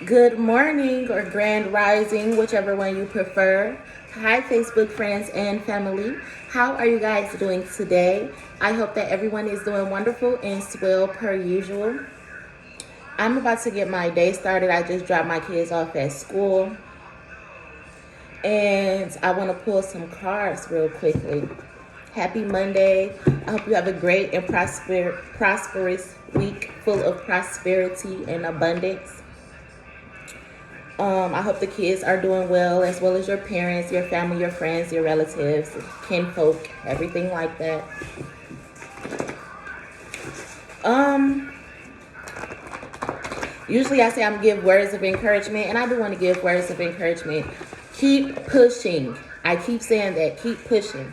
Good morning or grand rising, whichever one you prefer. Hi, Facebook friends and family. How are you guys doing today? I hope that everyone is doing wonderful and swell per usual. I'm about to get my day started. I just dropped my kids off at school. And I want to pull some cards real quickly. Happy Monday. I hope you have a great and prosperous week full of prosperity and abundance. I hope the kids are doing well, as well as your parents, your family, your friends, your relatives, kinfolk, everything like that. Usually I say I'm give words of encouragement, and I do want to give words of encouragement. Keep pushing. I keep saying that. Keep pushing.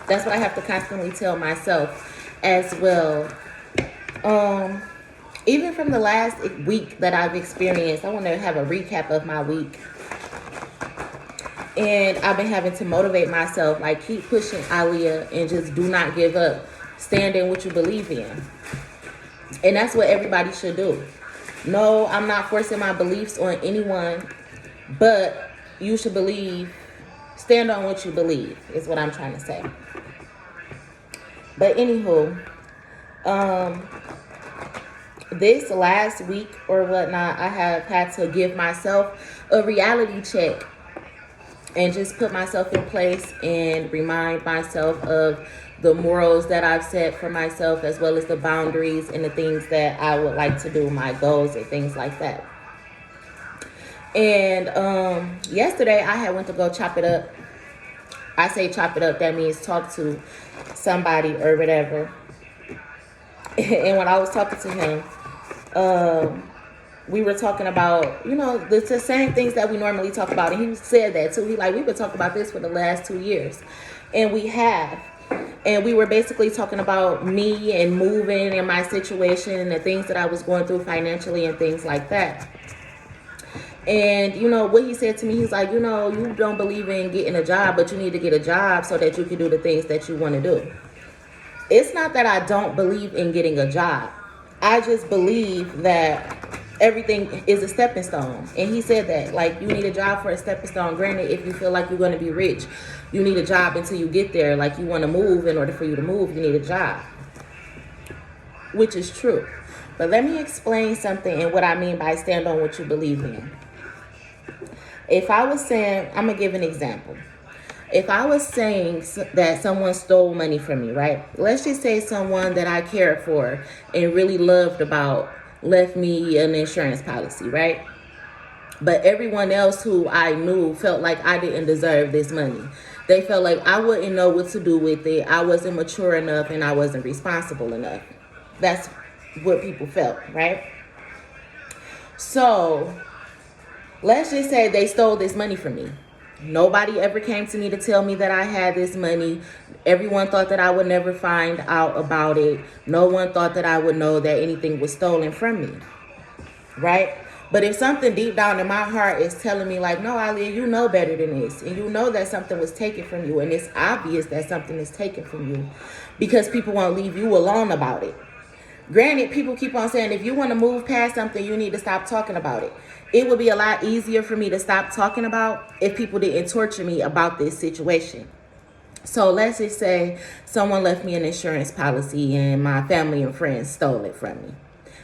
That's what I have to constantly tell myself as well. Even from the last week that I've experienced, I want to have a recap of my week. And I've been having to motivate myself, like keep pushing, Aliyah, and just do not give up. Stand in what you believe in. And that's what everybody should do. No, I'm not forcing my beliefs on anyone, but you should stand on what you believe, is what I'm trying to say. But anywho, this last week or whatnot, I have had to give myself a reality check and just put myself in place and remind myself of the morals that I've set for myself, as well as the boundaries and the things that I would like to do, my goals and things like that. And yesterday I had went to go chop it up. I say chop it up, that means talk to somebody or whatever. And when I was talking to him, we were talking about, the same things that we normally talk about. And he said that too. We've been talking about this for the last 2 years. And we have. And we were basically talking about me and moving and my situation and the things that I was going through financially and things like that. And, what he said to me, he's like, you don't believe in getting a job, but you need to get a job so that you can do the things that you want to do. It's not that I don't believe in getting a job. I just believe that everything is a stepping stone. And he said that, like, you need a job for a stepping stone. Granted, if you feel like you're going to be rich, you need a job until you get there. Like, you want to move. In order for you to move, you need a job, which is true. But let me explain something and what I mean by stand on what you believe in. If I was saying, I'm going to give an example. If I was saying that someone stole money from me, right? Let's just say someone that I cared for and really loved about left me an insurance policy, right? But everyone else who I knew felt like I didn't deserve this money. They felt like I wouldn't know what to do with it. I wasn't mature enough and I wasn't responsible enough. That's what people felt, right? So let's just say they stole this money from me. Nobody ever came to me to tell me that I had this money. Everyone thought that I would never find out about it. No one thought that I would know that anything was stolen from me, right? But if something deep down in my heart is telling me like, no, Aliyah, you know better than this. And you know that something was taken from you. And it's obvious that something is taken from you because people won't leave you alone about it. Granted, people keep on saying if you want to move past something, you need to stop talking about it. It would be a lot easier for me to stop talking about if people didn't torture me about this situation. So let's just say someone left me an insurance policy and my family and friends stole it from me.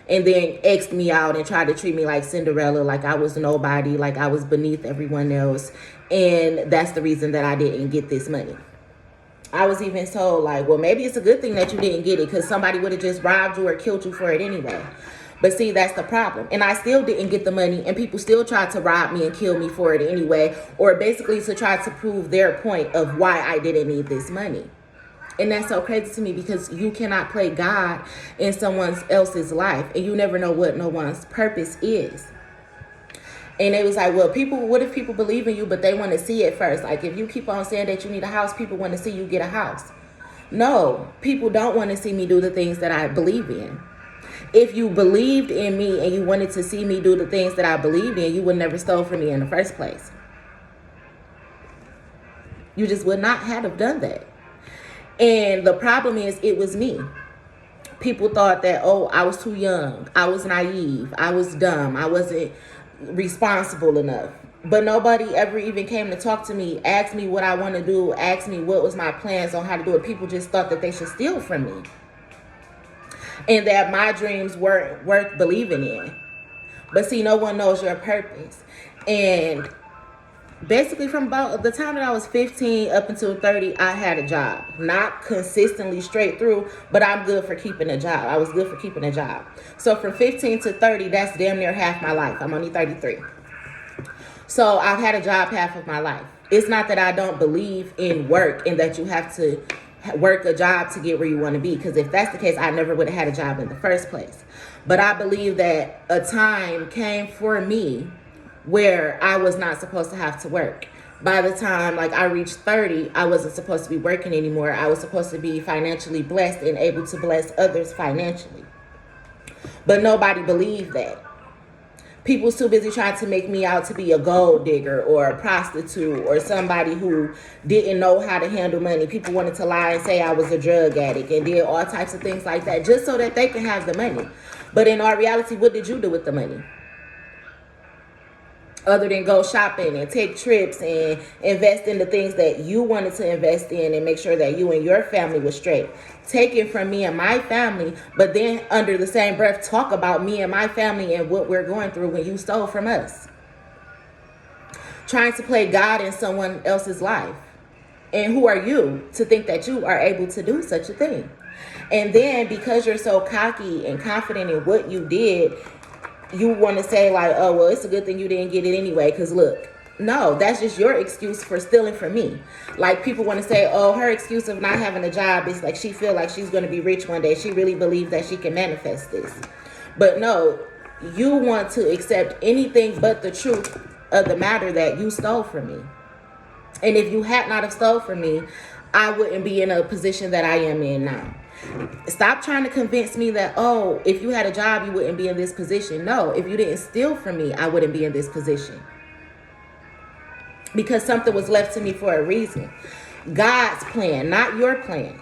And then X'd me out and tried to treat me like Cinderella, like I was nobody, like I was beneath everyone else. And that's the reason that I didn't get this money. I was even told, like, well, maybe it's a good thing that you didn't get it because somebody would have just robbed you or killed you for it anyway. But see, that's the problem. And I still didn't get the money, and people still tried to rob me and kill me for it anyway, or basically to try to prove their point of why I didn't need this money. And that's so crazy to me because you cannot play God in someone else's life, and you never know what no one's purpose is. And it was like, well, what if people believe in you, but they want to see it first? Like, if you keep on saying that you need a house, people want to see you get a house. No, people don't want to see me do the things that I believe in. If you believed in me and you wanted to see me do the things that I believed in, you would never stole from me in the first place. You just would not have done that. And the problem is, it was me. People thought that, oh, I was too young, I was naive, I was dumb, I wasn't responsible enough. But nobody ever even came to talk to me, ask me what I want to do, ask me what was my plans on how to do it. People just thought that they should steal from me, and that my dreams weren't worth believing in. But see, no one knows your purpose. And basically from about the time that I was 15 up until 30, I had a job. Not consistently straight through, but I'm good for keeping a job. I was good for keeping a job. So from 15 to 30, that's damn near half my life. I'm only 33. So I've had a job half of my life. It's not that I don't believe in work and that you have to work a job to get where you want to be. Because if that's the case, I never would have had a job in the first place. But I believe that a time came for me where I was not supposed to have to work. By the time like I reached 30, I wasn't supposed to be working anymore. I was supposed to be financially blessed and able to bless others financially. But nobody believed that. People was too busy trying to make me out to be a gold digger or a prostitute or somebody who didn't know how to handle money. People wanted to lie and say I was a drug addict and did all types of things like that just so that they can have the money. But in our reality, what did you do with the money? Other than go shopping and take trips and invest in the things that you wanted to invest in and make sure that you and your family was straight. Taken from me and my family, but then under the same breath talk about me and my family and what we're going through when you stole from us. Trying to play God in someone else's life. And who are you to think that you are able to do such a thing? And then because you're so cocky and confident in what you did, you want to say like, oh, well, it's a good thing you didn't get it anyway, because look. No, that's just your excuse for stealing from me. Like people want to say, oh, her excuse of not having a job is like she feel like she's going to be rich one day. She really believes that she can manifest this. But no, you want to accept anything but the truth of the matter that you stole from me. And if you had not have stole from me, I wouldn't be in a position that I am in now. Stop trying to convince me that, oh, if you had a job, you wouldn't be in this position. No, if you didn't steal from me, I wouldn't be in this position. Because something was left to me for a reason. God's plan, not your plan.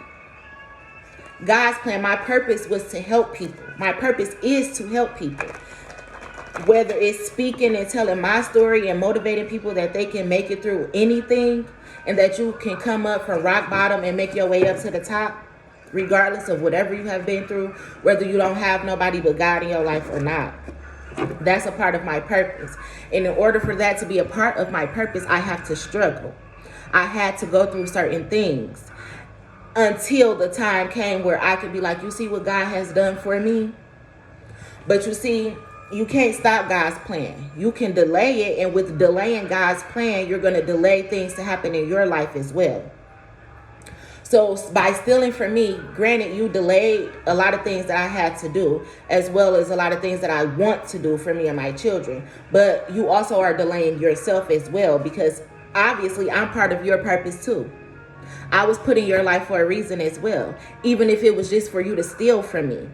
God's plan. My purpose was to help people. My purpose is to help people. Whether it's speaking and telling my story and motivating people that they can make it through anything and that you can come up from rock bottom and make your way up to the top, regardless of whatever you have been through, whether you don't have nobody but God in your life or not. That's a part of my purpose. And in order for that to be a part of my purpose, I have to struggle. I had to go through certain things until the time came where I could be like, you see what God has done for me? But you see, you can't stop God's plan. You can delay it. And with delaying God's plan, you're going to delay things to happen in your life as well. So by stealing from me, granted, you delayed a lot of things that I had to do, as well as a lot of things that I want to do for me and my children. But you also are delaying yourself as well, because obviously I'm part of your purpose too. I was put in your life for a reason as well, even if it was just for you to steal from me.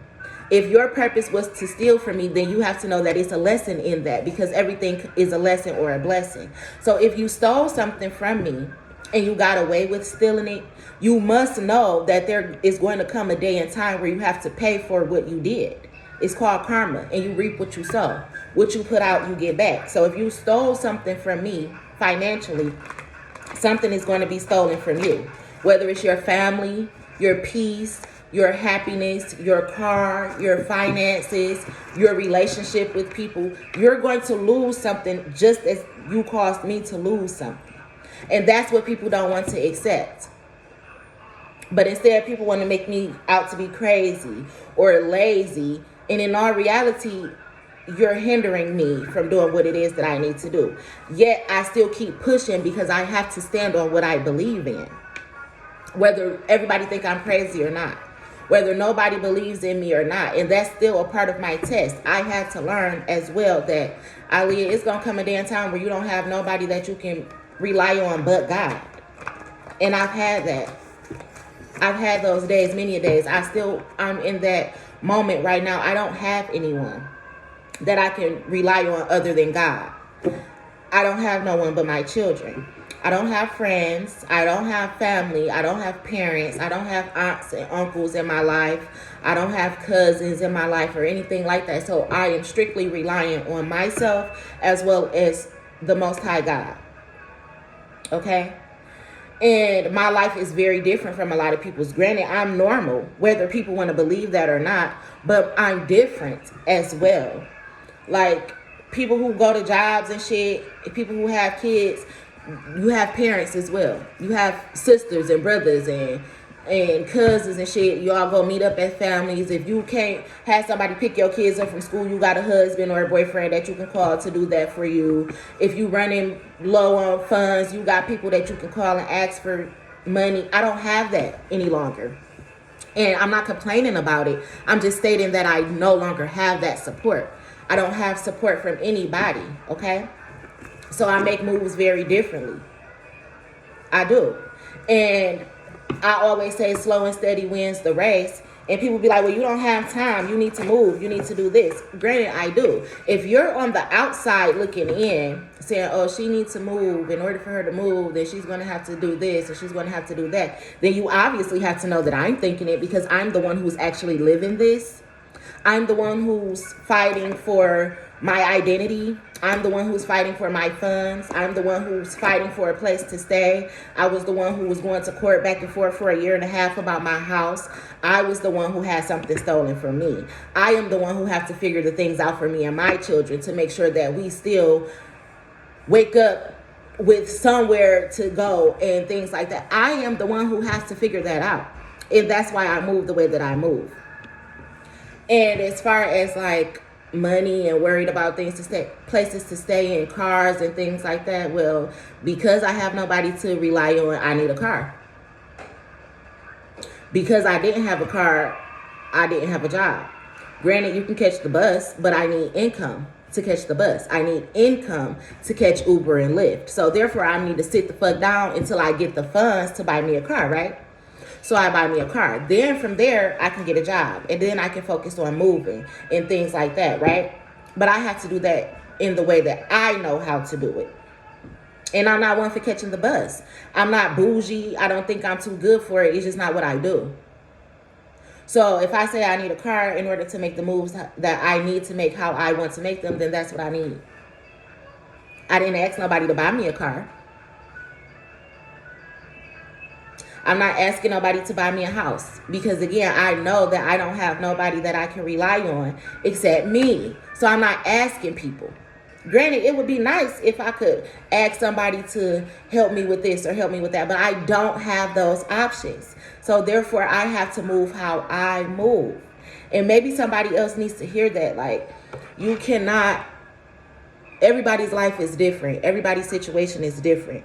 If your purpose was to steal from me, then you have to know that it's a lesson in that, because everything is a lesson or a blessing. So if you stole something from me and you got away with stealing it, you must know that there is going to come a day and time where you have to pay for what you did. It's called karma, and you reap what you sow. What you put out, you get back. So if you stole something from me financially, something is going to be stolen from you. Whether it's your family, your peace, your happiness, your car, your finances, your relationship with people, you're going to lose something just as you caused me to lose something. And that's what people don't want to accept. But instead, people want to make me out to be crazy or lazy. And in all reality, you're hindering me from doing what it is that I need to do. Yet, I still keep pushing because I have to stand on what I believe in. Whether everybody think I'm crazy or not. Whether nobody believes in me or not. And that's still a part of my test. I had to learn as well that, Aaliyah, it's going to come a day and time where you don't have nobody that you can rely on but God. And I've had that. I've had those days, many a days. I'm in that moment right now. I don't have anyone that I can rely on other than God. I don't have no one but my children. I don't have friends. I don't have family. I don't have parents. I don't have aunts and uncles in my life. I don't have cousins in my life or anything like that. So I am strictly reliant on myself as well as the Most High God. Okay? And my life is very different from a lot of people's. Granted, I'm normal, whether people want to believe that or not, but I'm different as well. Like, people who go to jobs and shit, people who have kids, you have parents as well. You have sisters and brothers and cousins and shit. You all go meet up as families. If you can't have somebody pick your kids up from school, you got a husband or a boyfriend that you can call to do that for you. If you running low on funds, you got people that you can call and ask for money. I don't have that any longer. And I'm not complaining about it. I'm just stating that I no longer have that support. I don't have support from anybody, okay? So I make moves very differently. I do. And I always say slow and steady wins the race. And people be like, well, you don't have time. You need to move. You need to do this. Granted, I do. If you're on the outside looking in, saying, oh, she needs to move. In order for her to move, then she's going to have to do this and she's going to have to do that. Then you obviously have to know that I'm thinking it because I'm the one who's actually living this. I'm the one who's fighting for my identity. I'm the one who's fighting for my funds. I'm the one who's fighting for a place to stay. I was the one who was going to court back and forth for 1.5 years about my house. I was the one who had something stolen from me. I am the one who have to figure the things out for me and my children to make sure that we still wake up with somewhere to go and things like that. I am the one who has to figure that out. And that's why I move the way that I move. And as far as like money and worried about things to stay, places to stay in, cars and things like that, well, because I have nobody to rely on, I need a car. Because I didn't have a car, I didn't have a job. Granted, you can catch the bus, but I need income to catch the bus. I need income to catch Uber and Lyft. So therefore, I need to sit the fuck down until I get the funds to buy me a car, right? So I buy me a car. Then from there, I can get a job. And then I can focus on moving and things like that, right? But I have to do that in the way that I know how to do it. And I'm not one for catching the bus. I'm not bougie. I don't think I'm too good for it. It's just not what I do. So if I say I need a car in order to make the moves that I need to make how I want to make them, then that's what I need. I didn't ask nobody to buy me a car. I'm not asking nobody to buy me a house because, again, I know that I don't have nobody that I can rely on except me. So I'm not asking people. Granted, it would be nice if I could ask somebody to help me with this or help me with that, but I don't have those options. So therefore, I have to move how I move. And maybe somebody else needs to hear that. Like, you cannot, everybody's life is different. Everybody's situation is different.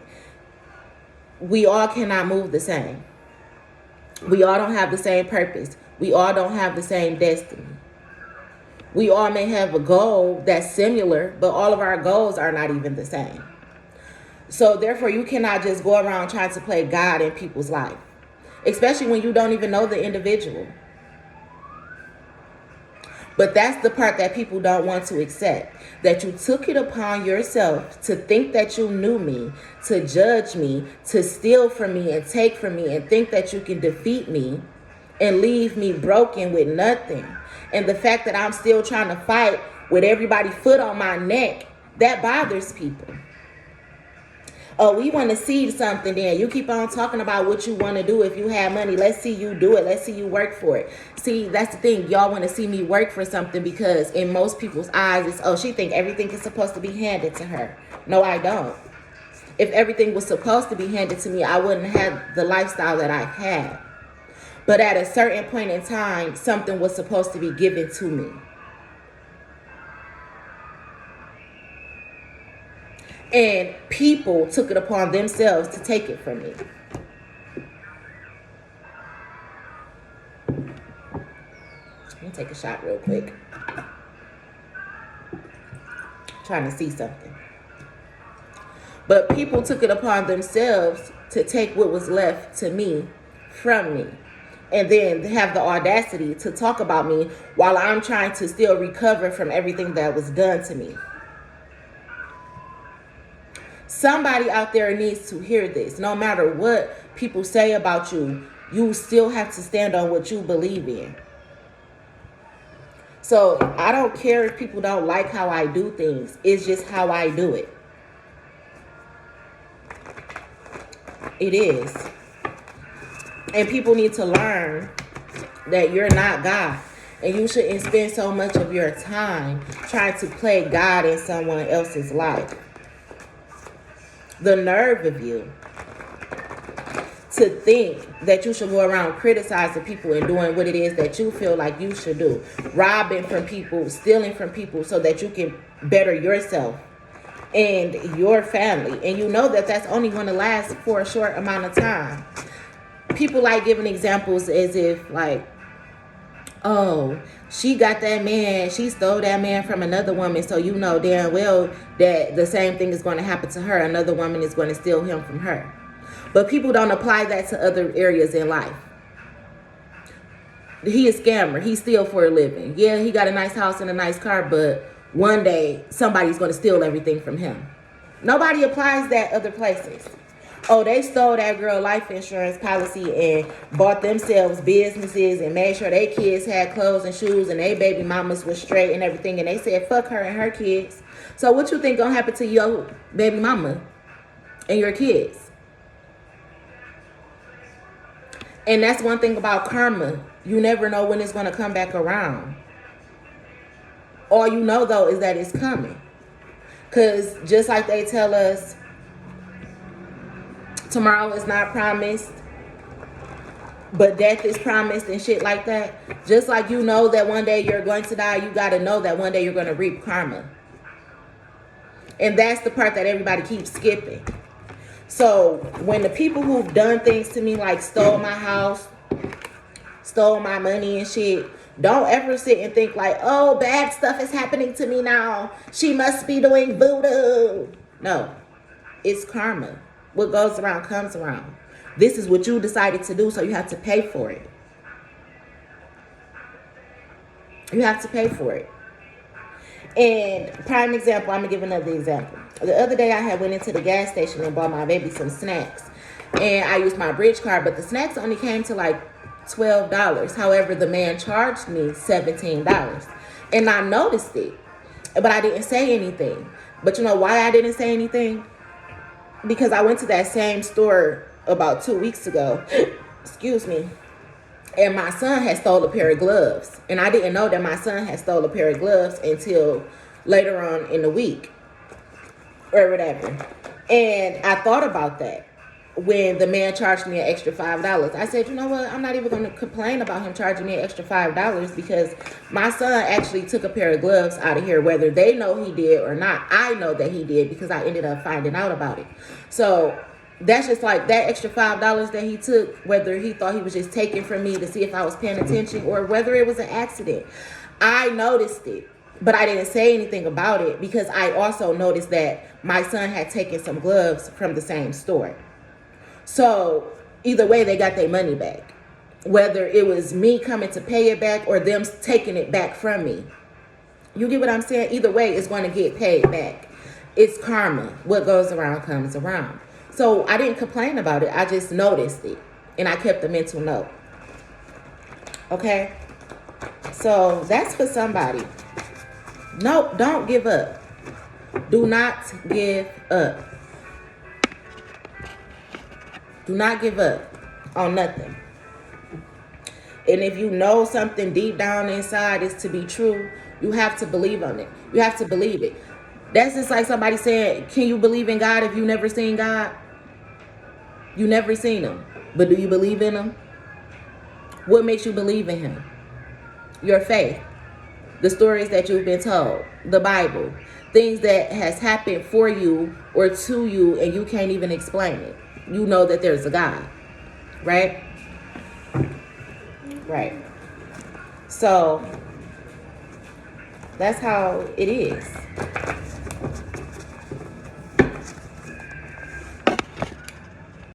We all cannot move the same. We all don't have the same purpose. We all don't have the same destiny. We all may have a goal that's similar, but all of our goals are not even the same. So therefore, you cannot just go around trying to play God in people's life, especially when you don't even know the individual. But that's the part that people don't want to accept, that you took it upon yourself to think that you knew me, to judge me, to steal from me and take from me and think that you can defeat me and leave me broken with nothing. And the fact that I'm still trying to fight with everybody's foot on my neck, that bothers people. Oh, we want to see something then. You keep on talking about what you want to do if you have money. Let's see you do it. Let's see you work for it. See, that's the thing. Y'all want to see me work for something because in most people's eyes, it's, oh, she think everything is supposed to be handed to her. No, I don't. If everything was supposed to be handed to me, I wouldn't have the lifestyle that I had. But at a certain point in time, something was supposed to be given to me. And people took it upon themselves to take it from me. Let me take a shot real quick. Trying to see something. But people took it upon themselves to take what was left to me from me. And then have the audacity to talk about me while I'm trying to still recover from everything that was done to me. Somebody out there needs to hear this. No matter what people say about you, you still have to stand on what you believe in. So I don't care if people don't like how I do things. It's just how I do it. It is. And people need to learn that you're not God. And you shouldn't spend so much of your time trying to play God in someone else's life. The nerve of you to think that you should go around criticizing people and doing what it is that you feel like you should do. Robbing from people, stealing from people so that you can better yourself and your family. And you know that that's only going to last for a short amount of time. People like giving examples as if like, oh, she got that man, she stole that man from another woman, so you know damn well that the same thing is going to happen to her. Another woman is going to steal him from her. But people don't apply that to other areas in life. He a scammer. He steals for a living. Yeah, he got a nice house and a nice car, but one day somebody's going to steal everything from him. Nobody applies that other places. Oh, they stole that girl life insurance policy and bought themselves businesses and made sure their kids had clothes and shoes and their baby mamas was straight and everything. And they said, fuck her and her kids. So what you think gonna happen to your baby mama and your kids? And that's one thing about karma. You never know when it's gonna come back around. All you know though is that it's coming. Because just like they tell us, tomorrow is not promised, but death is promised and shit like that. Just like you know that one day you're going to die, you got to know that one day you're going to reap karma. And that's the part that everybody keeps skipping. So when the people who've done things to me, like stole my house, stole my money and shit, don't ever sit and think like, oh, bad stuff is happening to me now. She must be doing voodoo. No, it's karma. What goes around comes around. This is what you decided to do, so you have to pay for it. You have to pay for it. And prime example, I'm going to give another example. The other day I had went into the gas station and bought my baby some snacks. And I used my bridge card, but the snacks only came to like $12. However, the man charged me $17. And I noticed it, but I didn't say anything. But you know why I didn't say anything? Because I went to that same store about 2 weeks ago, excuse me, and my son had stole a pair of gloves. And I didn't know that my son had stole a pair of gloves until later on in the week or whatever. And I thought about that when the man charged me an extra $5. I said, you know what, I'm not even going to complain about him charging me an extra $5 because my son actually took a pair of gloves out of here, whether they know he did or not. I know that he did because I ended up finding out about it. So that's just like that extra $5 that he took, whether he thought he was just taking from me to see if I was paying attention or whether it was an accident. I noticed it, but I didn't say anything about it because I also noticed that my son had taken some gloves from the same store. So either way, they got their money back, whether it was me coming to pay it back or them taking it back from me. You get what I'm saying? Either way, it's going to get paid back. It's karma. What goes around comes around. So I didn't complain about it. I just noticed it and I kept a mental note. Okay? So that's for somebody. Nope, don't give up. Do not give up. Do not give up on nothing. And if you know something deep down inside is to be true, you have to believe on it. You have to believe it. That's just like somebody saying, can you believe in God if you never seen God? You never seen him. But do you believe in him? What makes you believe in him? Your faith. The stories that you've been told. The Bible. Things that has happened for you or to you and you can't even explain it. You know that there's a God, right? Right. So that's how it is.